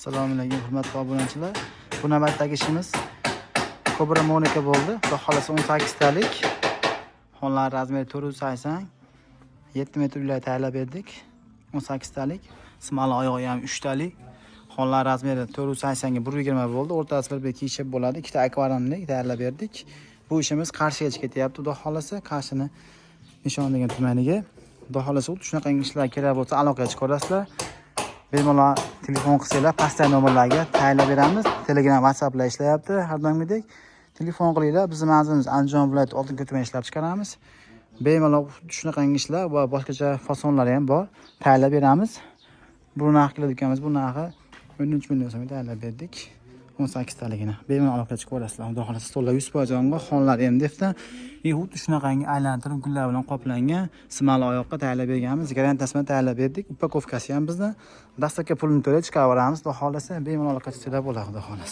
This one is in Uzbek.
Assalomu alaykum hurmatli obunachilar. Bu navbatdagi ishimiz Cobra Monica bo'ldi. Xudo xolasa 18 talik. Xonlar razmeri 480 7 metr uylay tayyorlab berdik. 18 talik. Simali oyog'i ham 3 talik. Xonlar razmeri 480 ga 120 bo'ldi. O'rtasida bir kiyishib bo'ladi. Ikkita akvariumlik tayyorlab berdik. Bu ishimiz Qarshiga ketyapti. Xudo xolasa Qarshini nishon degan tumaniga. Xudo xolasa shunaqa ishlar kerak bo'lsa aloqaga chiqarasizlar. Bemalol telefon qilsanglar, pastdagi nomerlarga tayyorlab beramiz. Telegram, WhatsApplar ishlayapti har doimgidek. Telefon qilinglar. Bizning manzilimiz Andijon viloyati Oltinko'l tumanida ishlab chiqaramiz. Bemalol shunaqa ishlar va boshqacha fasonlar ham bor. Tayyorlab beramiz. Bu narx qiladiganimiz, bu narxi 13 million so'mga tayyorlab berdik. 18 taligini. Bemalol aloqaga chiqaverasizlar. Xudo xolasa stollar 100% jonga, xonlar MDFdan. Xuddi shunaqangi aylantirib gullar bilan qoplangan simali oyoqqa tayyorlab berganmiz. Garantiyasi bilan tayyorlab berdik. Upakovkasi ham bizdan. Dastlabki pulni to'lab chiqaraveramiz. Xudo xolasa bemalol aloqaga chiqsanglar bo'ladi, xudo xolasa.